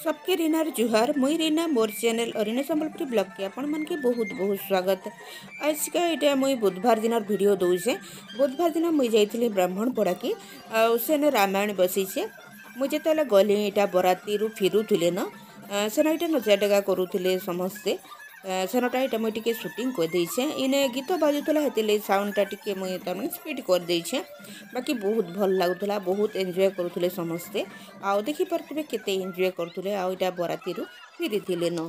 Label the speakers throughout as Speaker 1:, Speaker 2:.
Speaker 1: सबके रीनार जुहार मुई रीना मोर channel Aryna Sambalpuri blog के आपण मन के बहुत बहुत स्वागत। आज का इटा मुई बुधवार दिन वीडियो दूचे। बुधवार दिन मुई जाइली ब्राह्मण पड़ा की सेन रामायण बसीचे। मुझे जिते गली इटा बराती फिरुले न सेना इटा नचा डेगा करुले समस्ते सेनटा इटा मुई टिके शूटिंग कर देछे। इने गीत बाजुला हेतिले साउंडटा टिके मुई तमन स्पीड कर देछे। बाकी बहुत भल लागुला, बहुत एंजॉय करुले समस्ते। आउ देखि परतबे केते एंजॉय करुले। आउ इटा बराती फिरिथिले न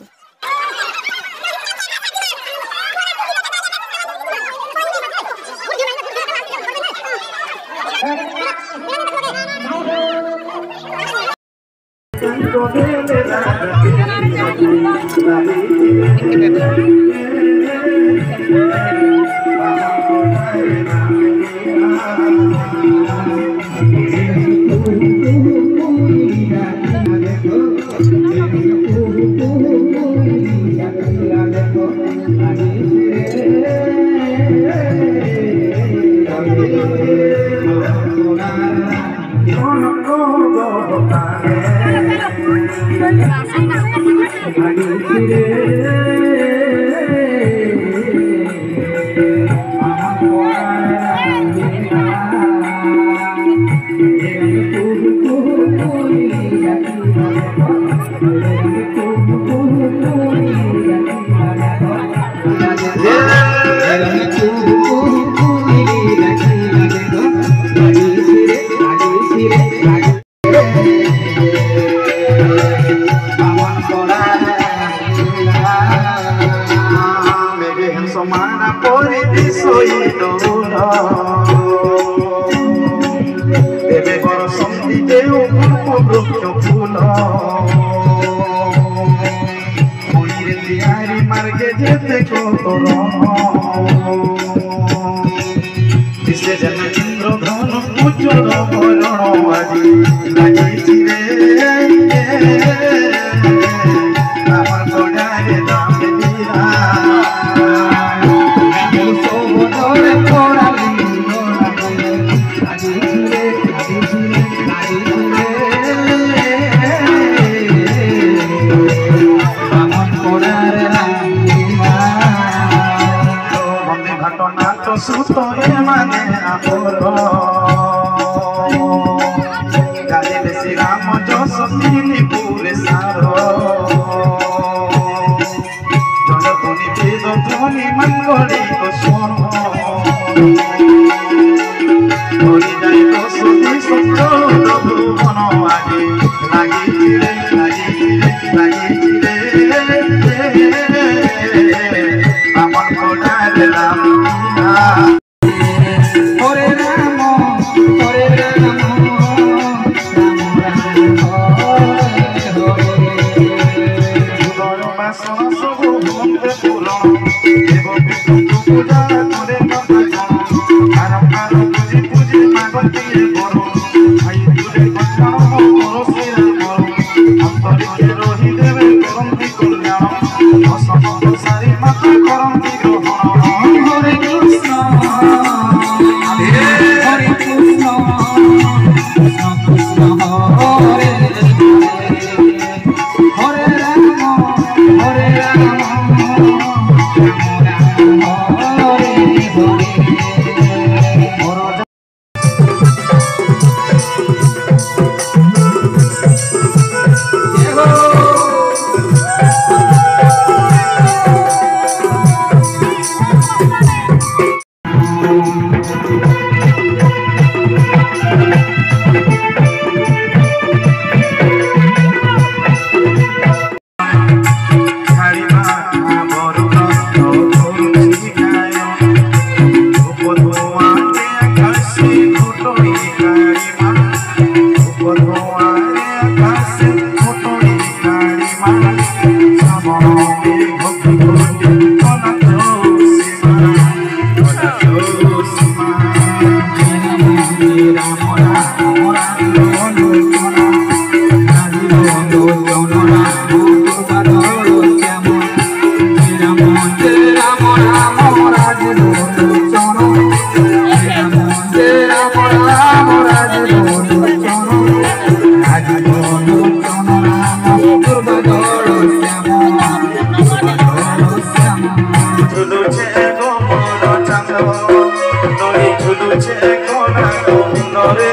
Speaker 2: গো মোর চাঁদ দড়ি ঝুলুছে কোনা গোবিন্দরে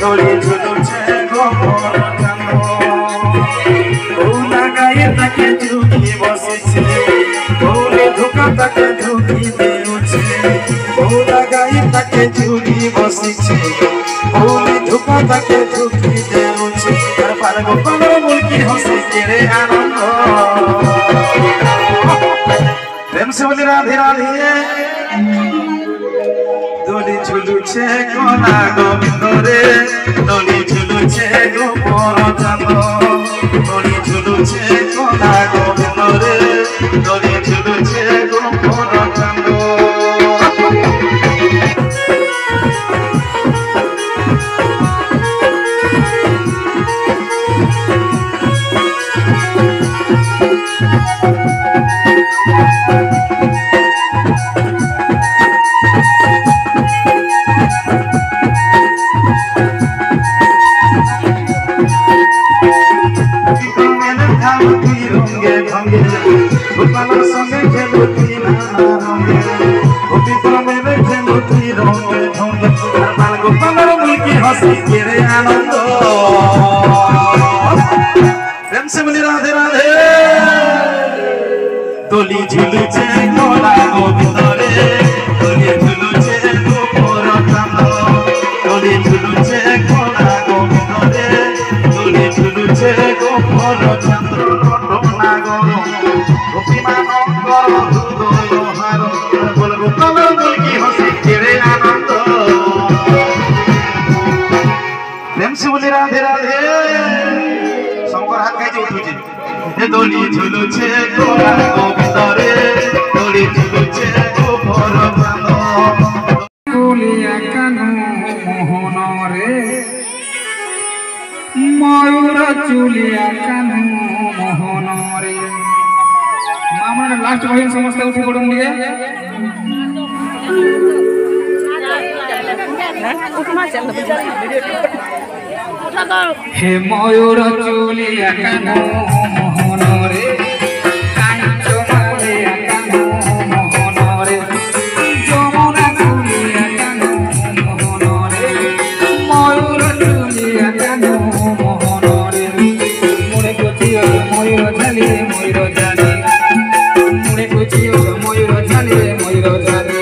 Speaker 2: দড়ি ঝুলুছে গো মোর চাঁদ ভোলা গায়ে তাকে ঝুঁকি বসেছে ভোলে ধোকা তাকে ঝুঁকি দেউছে ভোলা গায়ে তাকে ঝুঁকি বসেছে ভোলে ধোকা তাকে ঝুঁকি দেউছে আর পার গোপালের মুলকি হসে কেড়ে আনন্দ প্রেম से बोली राधे राधे দড়ি ঝুলুছে কোনা গোবিন্দরে দড়ি ঝুলুছে গো মোর চাঁদ দড়ি ঝুলুছে কোনা গোবিন্দরে দড়ি ঝুলুছে গো মোর চাঁদ গোপালের সঙ্গে খেলুতি নানা রঙে গোপী প্রেমের খেলুতি রঙে ঢঙ্গে আর গোপালের মুলকি হসি কেড়ে আনন্দ প্রেম से बोली राधे राधे দড়ি ঝুলুছে কোনা গোবিন্দরে দড়ি ঝুলুছে গো মোর চাঁদ দড়ি ঝুলুছে কোনা গোবিন্দরে দড়ি ঝুলুছে গো মোর চাঁদ ঘটনা গরম গোপী মানঙ্গর হৃদয় হার বল গোপালের মুলকি হসি কেড়ে আনন্দ প্রেম से बोली राधे राधे শঙ্কর হাত গাইছে উঠুছে এ দড়ি ঝুলুছে কোনা গোবিন্দরে দড়ি ঝুলুছে গো মোর চাঁদ
Speaker 3: কুলিয়া কানু মোহনরে ময়ূর চুলিয়া কানু মোহনরে মামার লাস্ট ভজন সমস্ত উঠে পড়ুন দিয়ে হে ময়ূর চুলিয়া কানু মোহনরে কাঞ্চ মালিয়া কানু মোহনরে যমুনা চুলিয়া কানু মোহনরে ময়ূর চুলিয়া কানু মোহনরে মুড়ে কুচিও ময়ূর ঝালি ময়ূর ঝালি মুড়ে কুচিও ময়ূর ঝালি ময়ূর ঝালি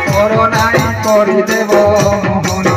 Speaker 3: করোনায় করে দেব মোহন